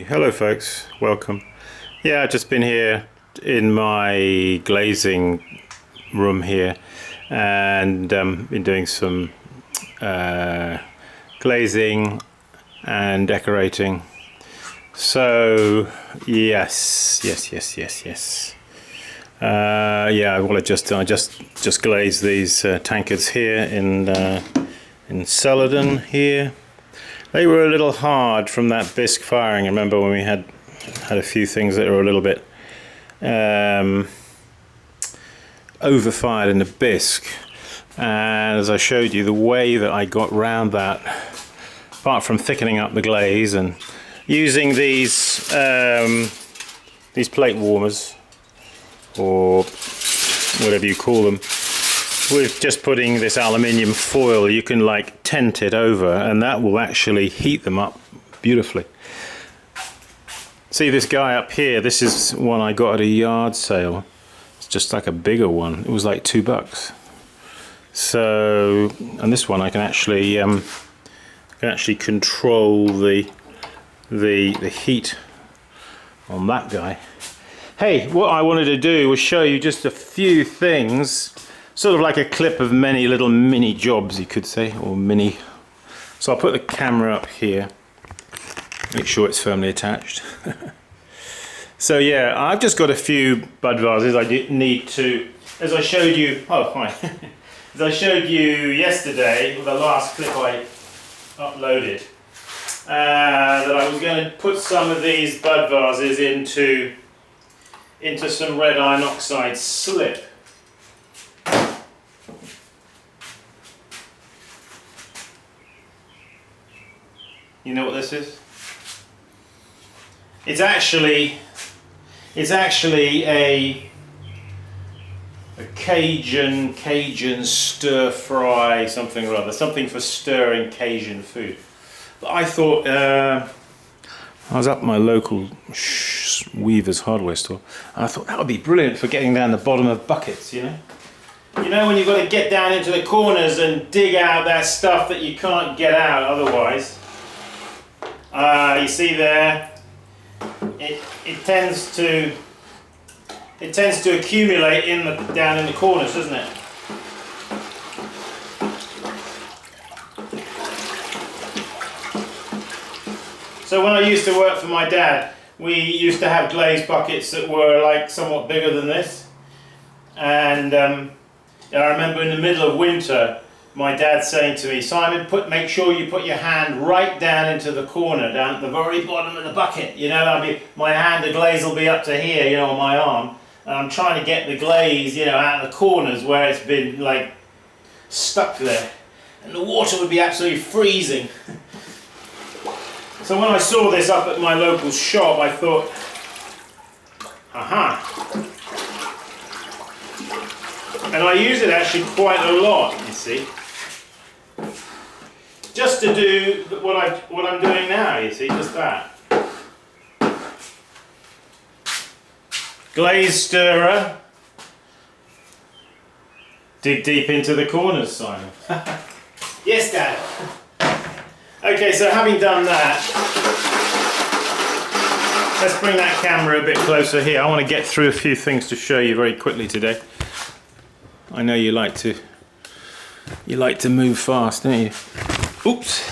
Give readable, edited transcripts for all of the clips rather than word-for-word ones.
Hello folks, welcome. Yeah, I've just been here in my glazing room here and been doing some glazing and decorating. So yes. Yeah, well, I just glazed these tankards here in Celadon here. They were a little hard from that bisque firing. I remember when we had a few things that were a little bit overfired in the bisque. And as I showed you, the way that I got round that, apart from thickening up the glaze and using these plate warmers, or whatever you call them, with just putting this aluminium foil, you can like tent it over and that will actually heat them up beautifully. See this guy up here, this is one I got at a yard sale. It's just like a bigger one. It was like $2. So, and this one I can actually control the heat on that guy. Hey, what I wanted to do was show you just a few things, sort of like a clip of many little mini jobs, you could say, or mini. So I'll put the camera up here, make sure it's firmly attached. So yeah, I've just got a few bud vases I need to, as I showed you, oh hi, as I showed you yesterday, with the last clip I uploaded, that I was going to put some of these bud vases into some red iron oxide slip. You know what this is? It's actually a Cajun stir fry something or other, something for stirring Cajun food. But I thought, I was up at my local Weaver's hardware store, and I thought that would be brilliant for getting down the bottom of buckets, you know? You know, when you've got to get down into the corners and dig out that stuff that you can't get out otherwise. You see there, it tends to accumulate down in the corners, doesn't it? So when I used to work for my dad, we used to have glaze buckets that were like somewhat bigger than this, and I remember in the middle of winter my dad saying to me, Simon, make sure you put your hand right down into the corner, down at the very bottom of the bucket. You know, my hand, the glaze will be up to here, you know, on my arm, and I'm trying to get the glaze, you know, out of the corners where it's been like stuck there, and the water would be absolutely freezing. So when I saw this up at my local shop, I thought, aha. And I use it actually quite a lot, you see. Just to do what I'm doing now, you see, just that. Glaze stirrer. Dig deep into the corners, Simon. Yes, Dad. Okay, so having done that, let's bring that camera a bit closer here. I want to get through a few things to show you very quickly today. I know you like to move fast, don't you? Oops,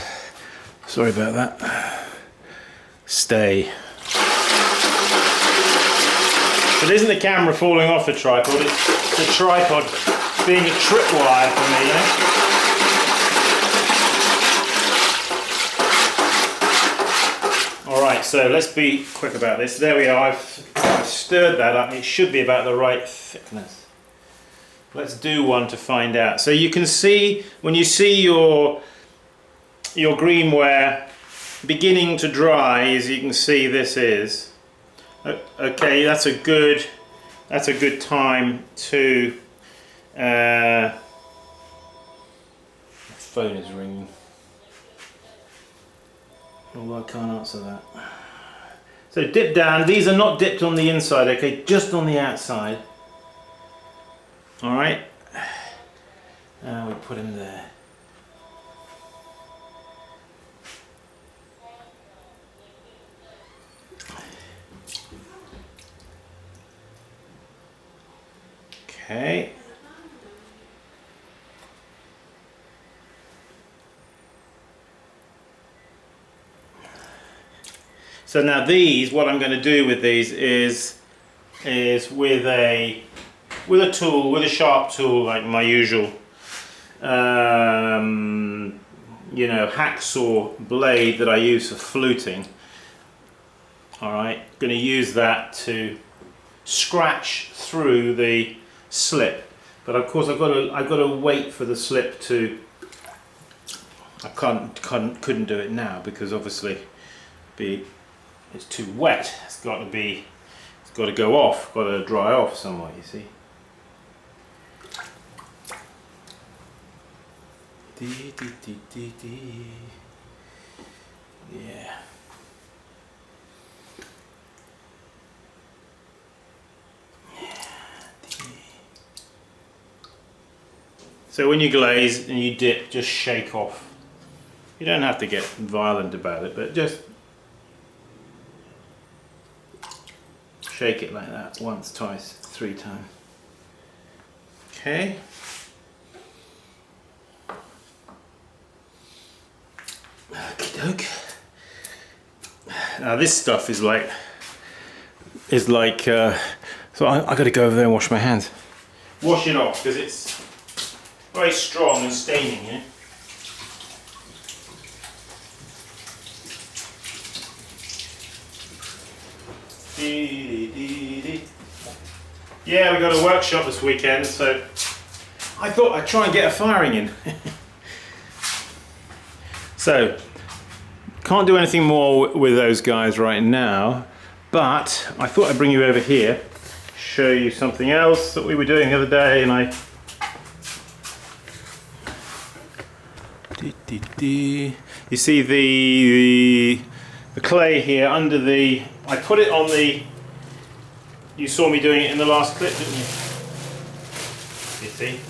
sorry about that. Stay. But isn't the camera falling off the tripod? It's the tripod being a tripwire for me, you know? Alright, so let's be quick about this. There we are, I've stirred that up. It should be about the right thickness. Let's do one to find out. So you can see, when you see your greenware beginning to dry, as you can see this is. Okay, that's a good time to... my phone is ringing. Oh, I can't answer that. So dip down. These are not dipped on the inside, okay, just on the outside. Alright. We put him there. Okay. So now these, what I'm going to do with these is with a tool, with a sharp tool like my usual, you know, hacksaw blade that I use for fluting. All right, going to use that to scratch through the slip, but of course I've got to wait for the slip to. I couldn't do it now because obviously it's too wet. It's got to go off, got to dry off somewhat, you see. Yeah. So when you glaze and you dip, just shake off. You don't have to get violent about it, but just shake it like that once, twice, 3 times. Okay. Okie doke. Now this stuff is like so I got to go over there and wash my hands. Wash it off because it's very strong and staining, you know. Yeah, we got a workshop this weekend, so I thought I'd try and get a firing in. So, can't do anything more with those guys right now, but I thought I'd bring you over here, show you something else that we were doing the other day, and you see the clay here under the, I put it on the, you saw me doing it in the last clip, didn't you? You see?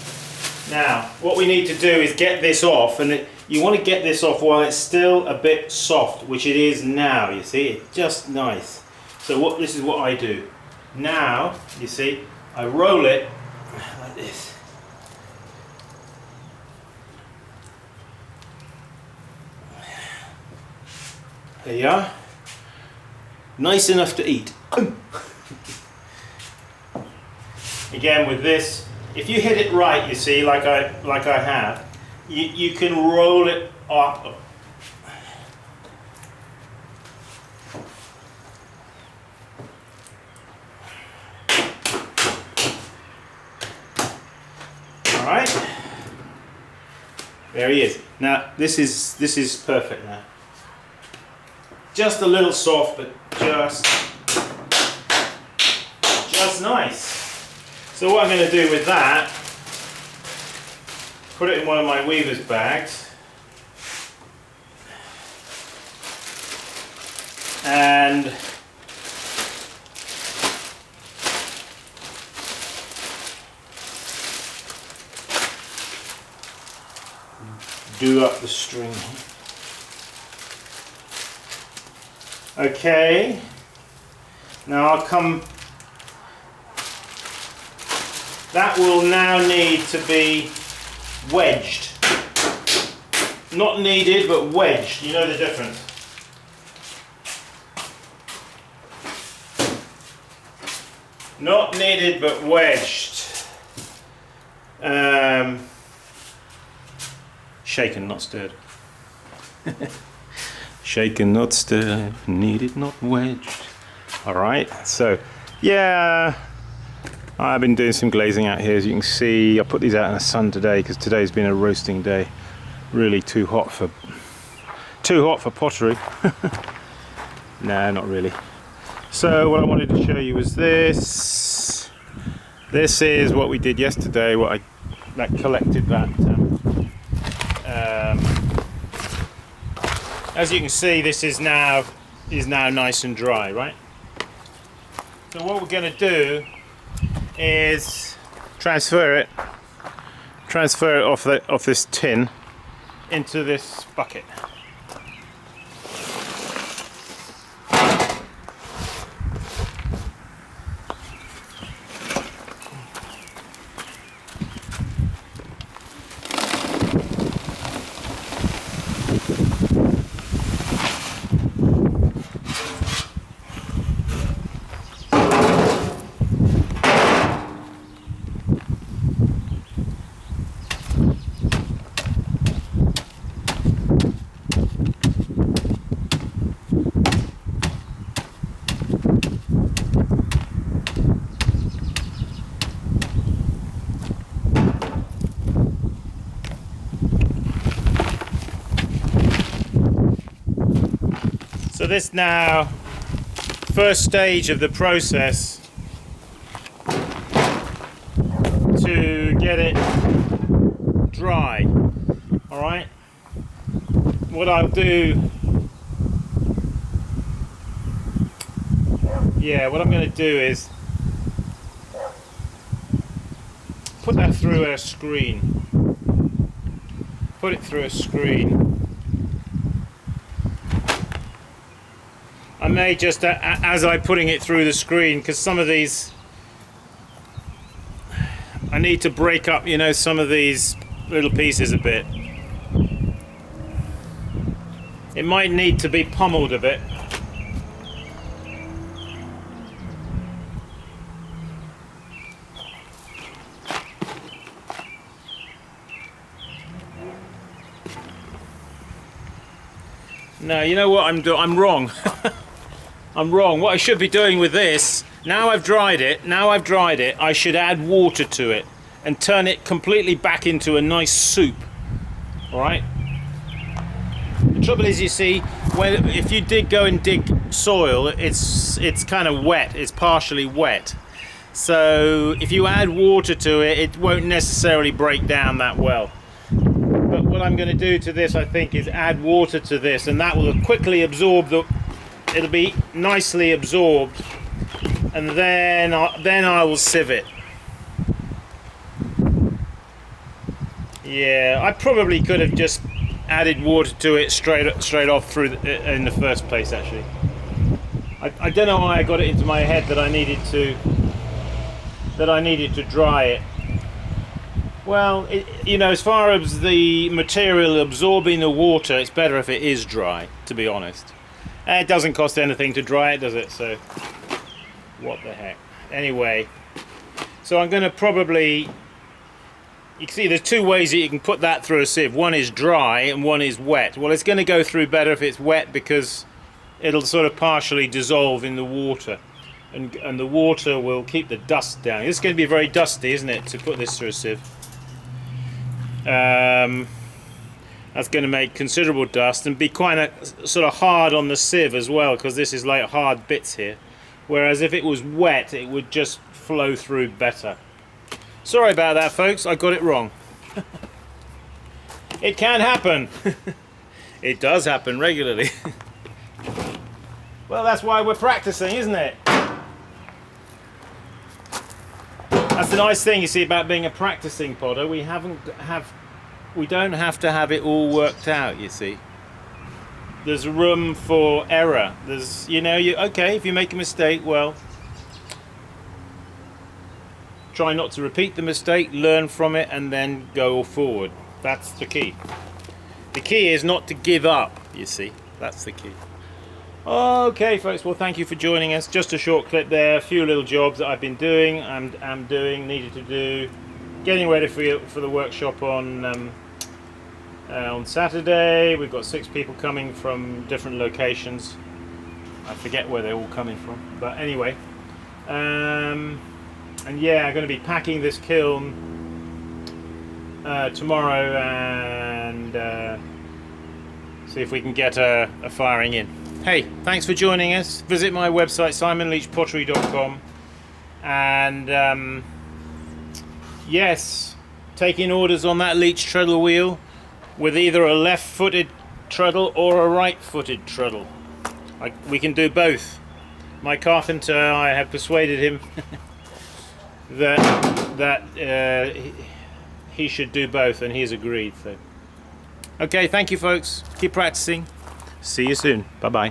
Now, what we need to do is get this off, and you want to get this off while it's still a bit soft, which it is now, you see? It's just nice. So this is what I do. Now, you see, I roll it like this. There you are. Nice enough to eat. Again with this, if you hit it right, you see, like I have, you can roll it up. All right. There he is. Now this is perfect now. Just a little soft, but just nice. So what I'm going to do with that, put it in one of my weaver's bags, and do up the string. Okay, now I'll come, that will now need to be wedged. Not kneaded, but wedged, you know the difference. Not kneaded, but wedged. Shaken, not stirred. Shaken, not stirred, kneaded, not wedged. Alright, so yeah, I've been doing some glazing out here, as you can see. I put these out in the sun today because today's been a roasting day. Really too hot for pottery. Nah, not really. So what I wanted to show you was this. This is what we did yesterday, that collected that. As you can see, this is now nice and dry, right? So what we're going to do is transfer it off this tin into this bucket. So this now, first stage of the process to get it dry. All right. What I'll do, what I'm going to do is put that through a screen. Put it through a screen. I may just, as I'm putting it through the screen, because some of these, I need to break up, you know, some of these little pieces a bit. It might need to be pummeled a bit. No, you know what I'm doing? I'm wrong. I'm wrong. What I should be doing with this, now I've dried it, I should add water to it and turn it completely back into a nice soup. Alright? The trouble is, you see, if you go and dig soil, it's kind of wet, it's partially wet. So if you add water to it, it won't necessarily break down that well. But what I'm going to do to this, I think, is add water to this, and that will quickly absorb it'll be nicely absorbed, and then I will sieve it. Yeah, I probably could have just added water to it straight off in the first place. Actually, I don't know why I got it into my head that I needed to dry it. Well, you know, as far as the material absorbing the water, it's better if it is dry, to be honest. And it doesn't cost anything to dry it, does it? So, what the heck. Anyway, so I'm going to probably... You can see there's two ways that you can put that through a sieve. One is dry and one is wet. Well, it's going to go through better if it's wet because it'll sort of partially dissolve in the water. And the water will keep the dust down. It's going to be very dusty, isn't it, to put this through a sieve? That's going to make considerable dust and be quite a sort of hard on the sieve as well, because this is like hard bits here, whereas if it was wet it would just flow through better. Sorry about that, folks, I got it wrong. It can happen. It does happen regularly. Well, that's why we're practicing, isn't it? That's the nice thing, you see, about being a practicing podder. We don't have to have it all worked out, you see. There's room for error. There's, you know, okay, if you make a mistake, well, try not to repeat the mistake, learn from it, and then go forward. That's the key. The key is not to give up, you see. That's the key. Okay, folks, well, thank you for joining us. Just a short clip there, a few little jobs that I've been doing, needed to do. Getting ready for the workshop on Saturday. We've got 6 people coming from different locations. I forget where they're all coming from, but anyway. And yeah, I'm going to be packing this kiln tomorrow and see if we can get a firing in. Hey, thanks for joining us. Visit my website, simonleachpottery.com, and yes, taking orders on that Leach treadle wheel with either a left-footed treadle or a right-footed treadle. We can do both. My carpenter, I have persuaded him that he should do both, and he's agreed. So, okay, thank you, folks. Keep practicing. See you soon. Bye-bye.